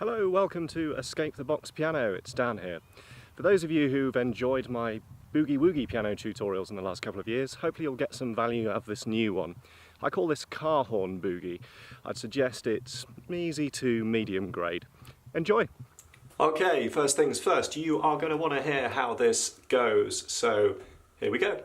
Hello, welcome to Escape the Box Piano. It's Dan here. For those of you who've enjoyed my Boogie Woogie piano tutorials in the last couple of years, hopefully you'll get some value out of this new one. I call this car horn boogie. I'd suggest it's easy to medium grade. Enjoy! Okay, first things first, you are going to want to hear how this goes, so here we go.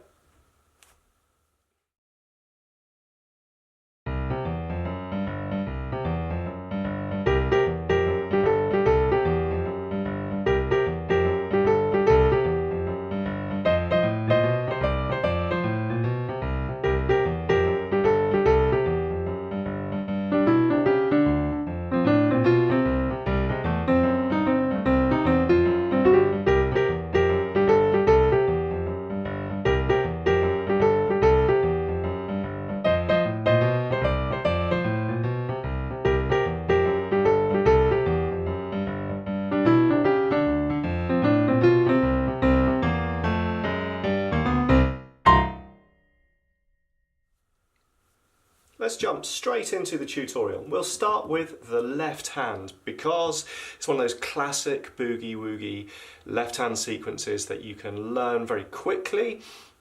Let's jump straight into the tutorial. We'll start with the left hand because it's one of those classic boogie woogie left hand sequences that you can learn very quickly,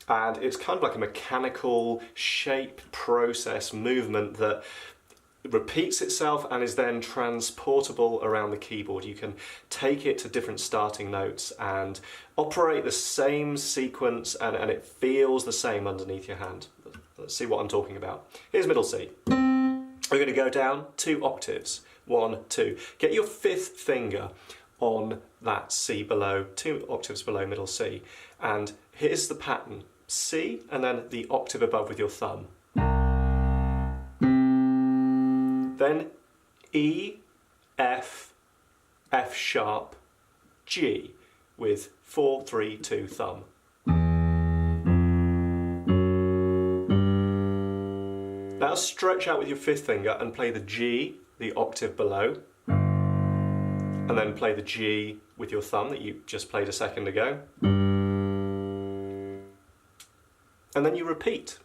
and it's kind of like a mechanical shape process movement that repeats itself and is then transportable around the keyboard. You can take it to different starting notes and operate the same sequence and it feels the same underneath your hand. Let's see what I'm talking about. Here's middle C. We're going to go down 2 octaves. 1, 2. Get your 5th finger on that C below, 2 octaves below middle C. And here's the pattern. C and then the octave above with your thumb. Then E, F, F sharp, G with 4, 3, 2 thumb. Now stretch out with your 5th finger and play the G, the octave below, and then play the G with your thumb that you just played a second ago. And then you repeat.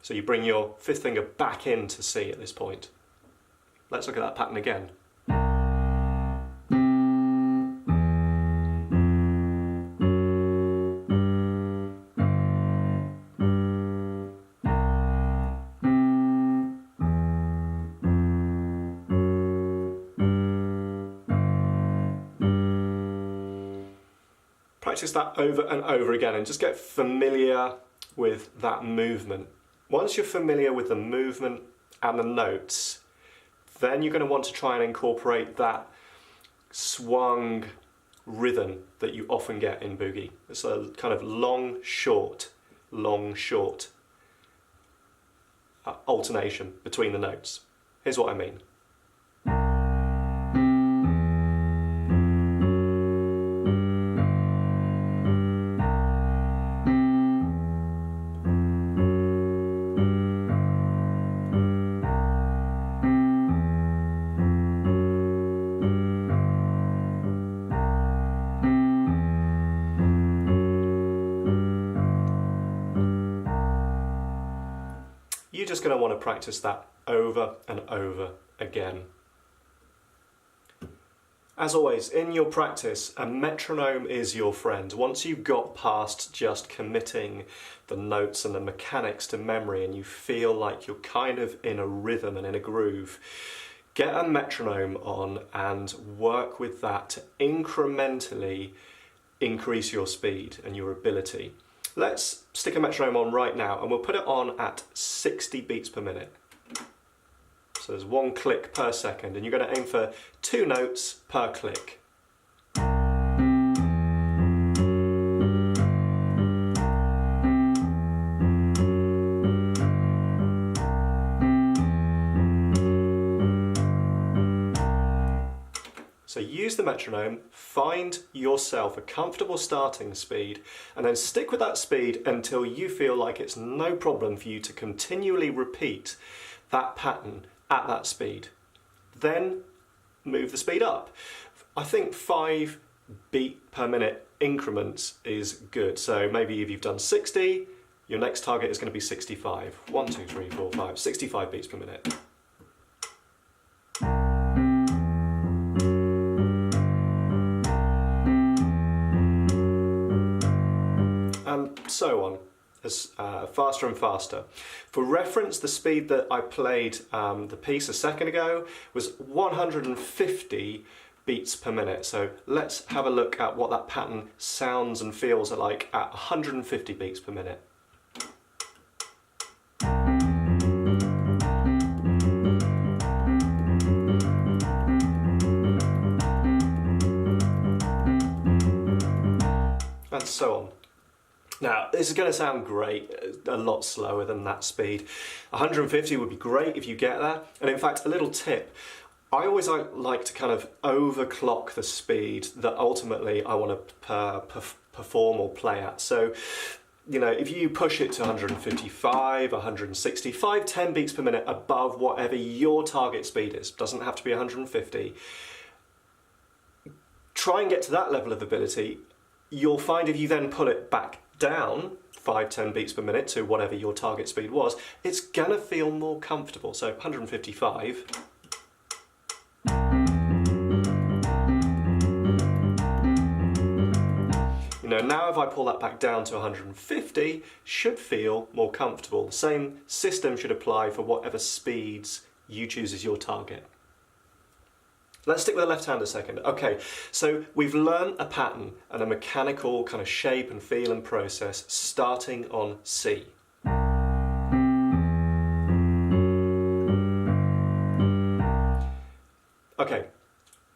So you bring your 5th finger back into C at this point. Let's look at that pattern again. Practice that over and over again and just get familiar with that movement. Once you're familiar with the movement and the notes, then you're going to want to try and incorporate that swung rhythm that you often get in boogie. It's a kind of long, short alternation between the notes. Here's what I mean. You're just going to want to practice that over and over again. As always, in your practice, a metronome is your friend. Once you've got past just committing the notes and the mechanics to memory and you feel like you're kind of in a rhythm and in a groove, get a metronome on and work with that to incrementally increase your speed and your ability. Let's stick a metronome on right now and we'll put it on at 60 beats per minute. So there's 1 click per second and you're going to aim for 2 notes per click. So use the metronome, find yourself a comfortable starting speed, and then stick with that speed until you feel like it's no problem for you to continually repeat that pattern at that speed. Then move the speed up. I think 5 beat per minute increments is good. So maybe if you've done 60, your next target is going to be 65. 1, 2, 3, 4, 5, 65 beats per minute. so on, as faster and faster. For reference, the speed that I played the piece a second ago was 150 beats per minute. So let's have a look at what that pattern sounds and feels like at 150 beats per minute. And so on. Now, this is going to sound great, a lot slower than that speed. 150 would be great if you get that. And in fact, a little tip, I always like to kind of overclock the speed that ultimately I want to perform or play at. So, you know, if you push it to 155, 165, 10 beats per minute above whatever your target speed is, doesn't have to be 150, try and get to that level of ability. You'll find if you then pull it back down 5-10 beats per minute to whatever your target speed was, it's gonna feel more comfortable. So 155. You know, now if I pull that back down to 150, should feel more comfortable. The same system should apply for whatever speeds you choose as your target. Let's stick with the left hand a second. Okay, so we've learned a pattern and a mechanical kind of shape and feel and process starting on C. Okay,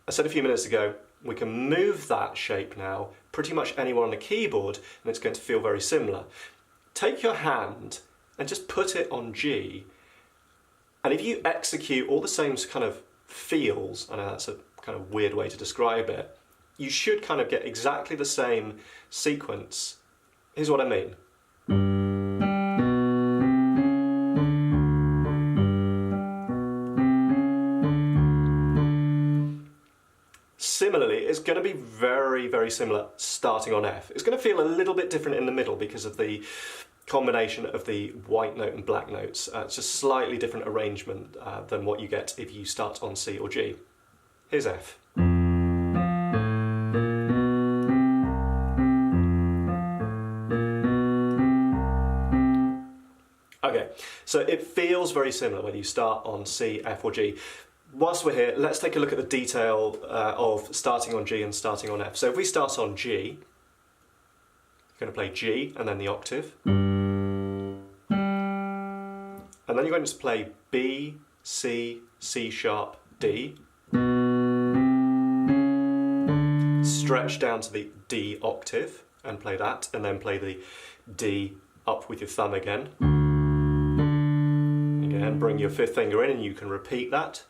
I said a few minutes ago, we can move that shape now pretty much anywhere on the keyboard and it's going to feel very similar. Take your hand and just put it on G, and if you execute all the same kind of feels, I know that's a kind of weird way to describe it, you should kind of get exactly the same sequence. Here's what I mean. Similarly, it's going to be very, very similar starting on F. It's going to feel a little bit different in the middle because of the combination of the white note and black notes. It's just slightly different arrangement than what you get if you start on C or G. Here's F. Okay, so it feels very similar whether you start on C, F or G. Whilst we're here, let's take a look at the detail of starting on G and starting on F. So if we start on G, you're going to play G and then the octave. And then you're going to play B, C, C sharp, D. Stretch down to the D octave and play that, and then play the D up with your thumb again. Again, bring your fifth finger in and you can repeat that.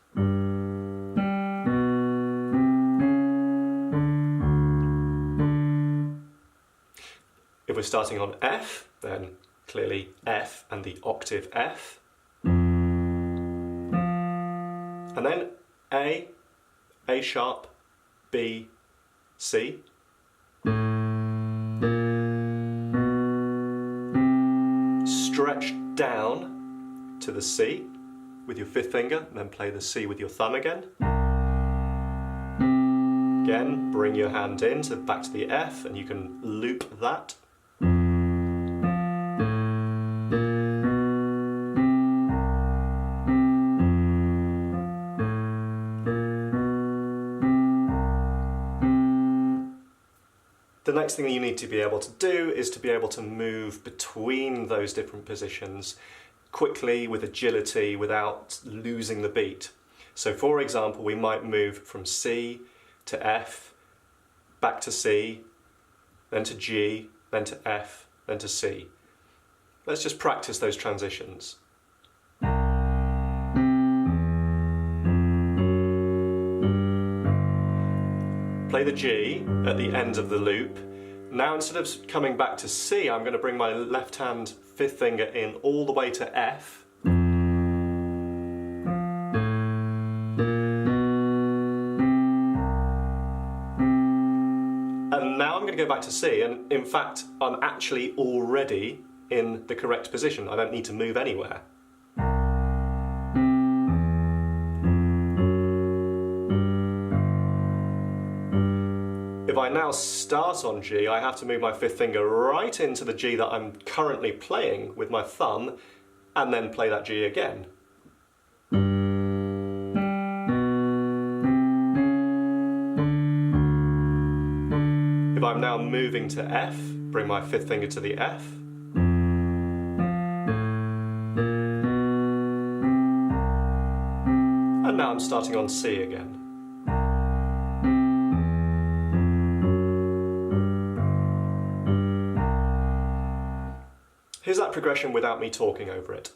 If we're starting on F, then clearly F and the octave F. And then A sharp, B, C. Stretch down to the C with your fifth finger, and then play the C with your thumb again. Again, bring your hand in back to the F, and you can loop that. The next thing that you need to be able to do is to be able to move between those different positions quickly with agility without losing the beat. So for example, we might move from C to F, back to C, then to G, then to F, then to C. Let's just practice those transitions. Play the G at the end of the loop. Now instead of coming back to C, I'm going to bring my left hand fifth finger in all the way to F. And now I'm going to go back to C, and in fact I'm actually already in the correct position. I don't need to move anywhere. If If I now start on G, I have to move my fifth finger right into the G that I'm currently playing with my thumb, and then play that G again. If I'm now moving to F, bring my fifth finger to the F. And now I'm starting on C again. Here's that progression without me talking over it.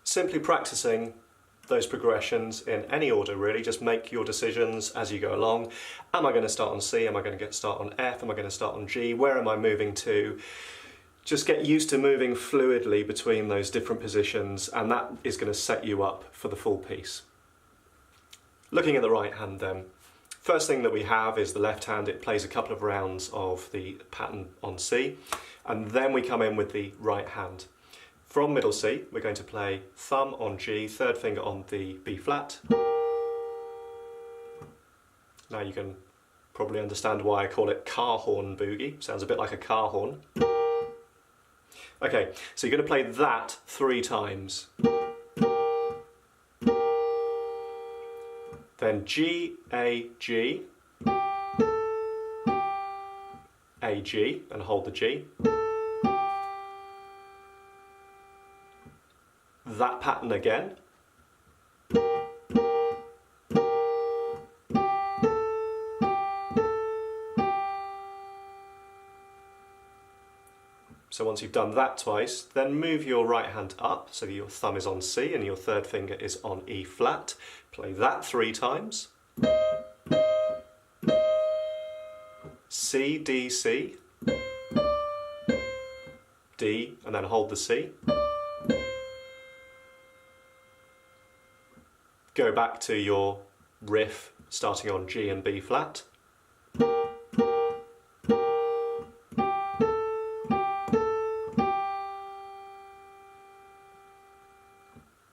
Simply practicing those progressions in any order really, just make your decisions as you go along. Am I going to start on C? Am I going to start on F? Am I going to start on G? Where am I moving to? Just get used to moving fluidly between those different positions, and that is going to set you up for the full piece. Looking at the right hand then, first thing that we have is the left hand. It plays a couple of rounds of the pattern on C, and then we come in with the right hand. From middle C, we're going to play thumb on G, third finger on the B flat. Now you can probably understand why I call it car horn boogie. Sounds a bit like a car horn. Okay, so you're going to play that 3 times. Then G, A, G, A, G, and hold the G. That pattern again. So once you've done that twice, then move your right hand up so that your thumb is on C and your third finger is on E flat. Play that 3 times. C, D, C, D, and then hold the C. Go back to your riff starting on G and B flat.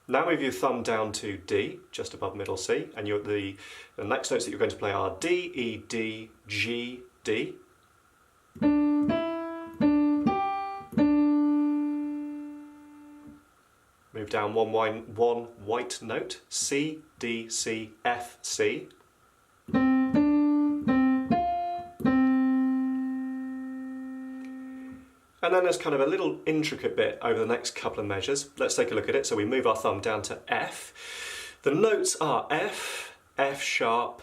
Now move your thumb down to D, just above middle C, and the next notes that you're going to play are D, E, D, G, D. Move down one white note, C, D, C, F, C. And then there's kind of a little intricate bit over the next couple of measures. Let's take a look at it. So we move our thumb down to F. The notes are F, F sharp,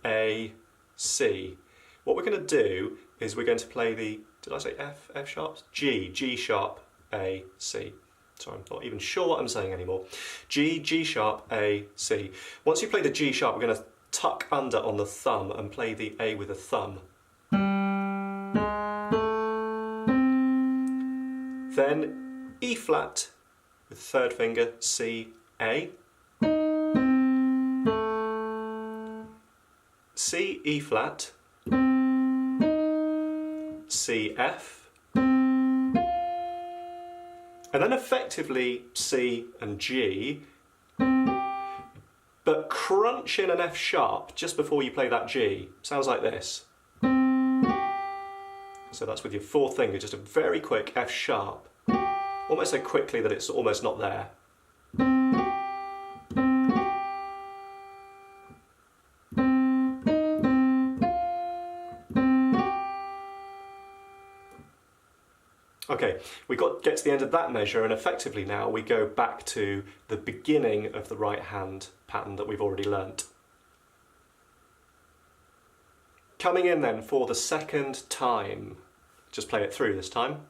A, C. What we're going to do is we're going to play the, did I say F, F sharp? G, G sharp, A, C. Sorry, I'm not even sure what I'm saying anymore. G, G sharp, A, C. Once you play the G sharp, we're going to tuck under on the thumb and play the A with the thumb. Then E flat with third finger, C, A. C, E flat, C, F. And then effectively C and G, but crunch in an F sharp just before you play that G. Sounds like this. So that's with your fourth finger, just a very quick F sharp. Almost so quickly that it's almost not there. Okay, we get to the end of that measure, and effectively now we go back to the beginning of the right hand pattern that we've already learnt. Coming in then for the second time, just play it through this time.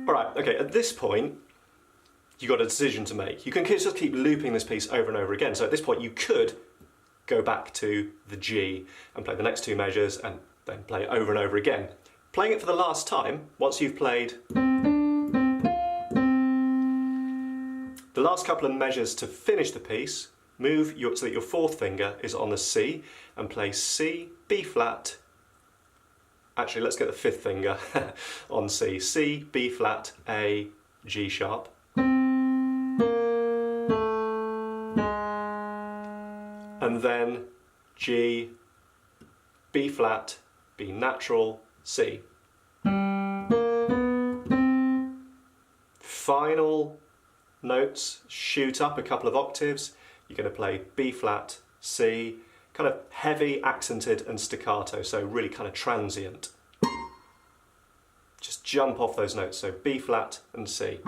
All right, okay, at this point, you've got a decision to make. You can just keep looping this piece over and over again. So at this point, you could go back to the G and play the next two measures and then play it over and over again. Playing it for the last time, once you've played the last couple of measures to finish the piece, move so that your fourth finger is on the C and play C, B flat. Actually, let's get the fifth finger on C. C, B flat, A, G sharp. And then G, B flat, B natural, C. Final notes shoot up a couple of octaves. You're going to play B flat, C, kind of heavy, accented and staccato, so really kind of transient. Just jump off those notes, so B flat and C.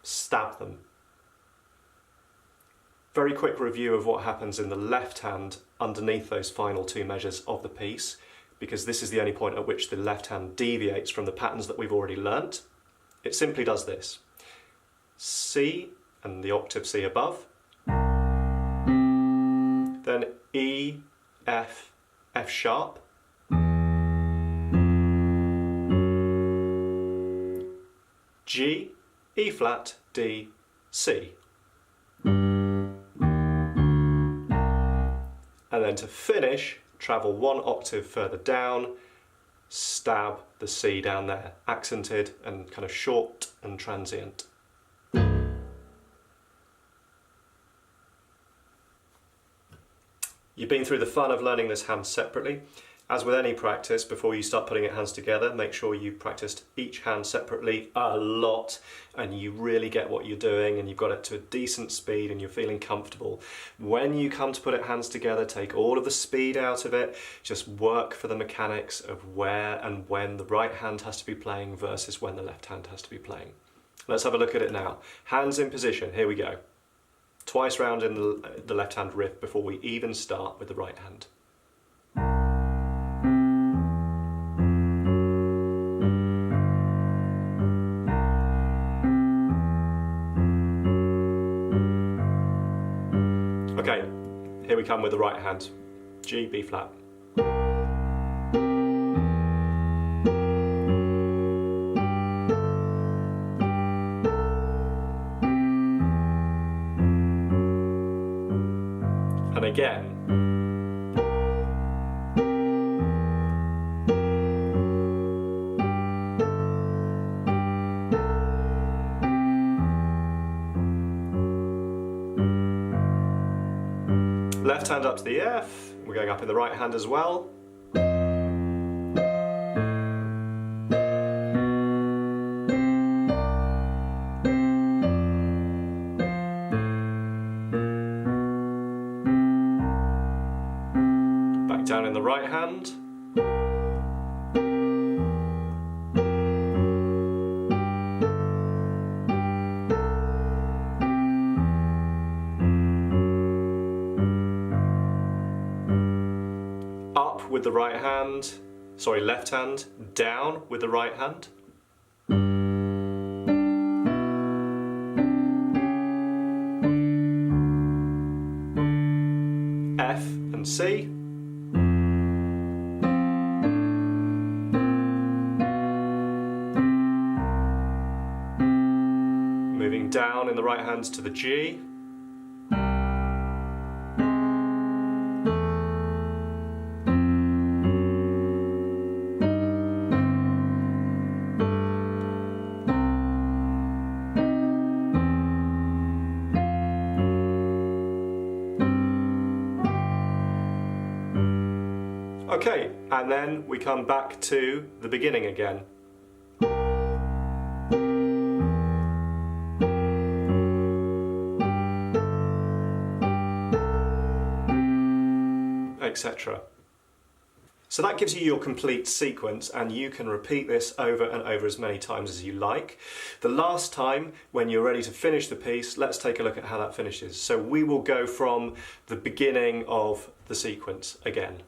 Stab them. Very quick review of what happens in the left hand underneath those final two measures of the piece, because this is the only point at which the left hand deviates from the patterns that we've already learnt. It simply does this. C and the octave C above, then E, F, F sharp, G, E flat, D, C. And then to finish, travel one octave further down, stab the C down there, accented and kind of short and transient. You've been through the fun of learning this hand separately. As with any practice, before you start putting your hands together, make sure you've practiced each hand separately a lot and you really get what you're doing and you've got it to a decent speed and you're feeling comfortable. When you come to put it hands together, take all of the speed out of it, just work for the mechanics of where and when the right hand has to be playing versus when the left hand has to be playing. Let's have a look at it now. Hands in position, here we go. Twice round in the left hand riff before we even start with the right hand. Okay, here we come with the right hand. G, B flat. And again. Left hand up to the F, we're going up in the right hand as well. Back down in the right hand. With the right hand, sorry, left hand, down with the right hand. F and C. Moving down in the right hand to the G. Okay, and then we come back to the beginning again. Etc. So that gives you your complete sequence and you can repeat this over and over as many times as you like. The last time, when you're ready to finish the piece, let's take a look at how that finishes. So we will go from the beginning of the sequence again.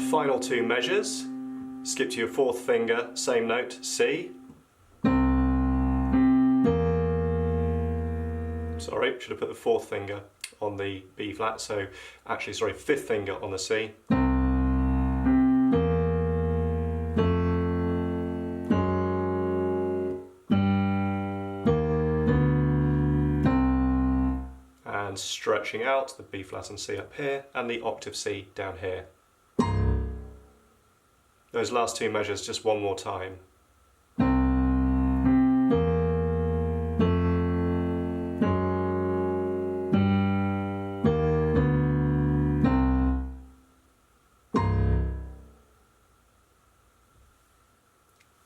final two measures. Skip to your fourth finger, same note, C. Sorry, should have put the fourth finger on the B flat, so actually, sorry, fifth finger on the C. And stretching out the B flat and C up here, and the octave C down here. Those last two measures just one more time.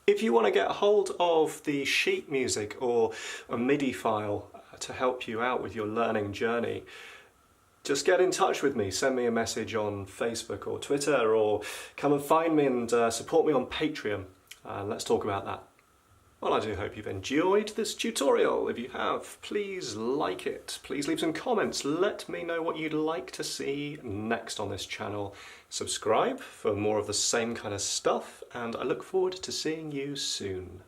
If you want to get hold of the sheet music or a MIDI file to help you out with your learning journey, just get in touch with me. Send me a message on Facebook or Twitter, or come and find me and support me on Patreon. Let's talk about that. Well, I do hope you've enjoyed this tutorial. If you have, please like it. Please leave some comments. Let me know what you'd like to see next on this channel. Subscribe for more of the same kind of stuff, and I look forward to seeing you soon.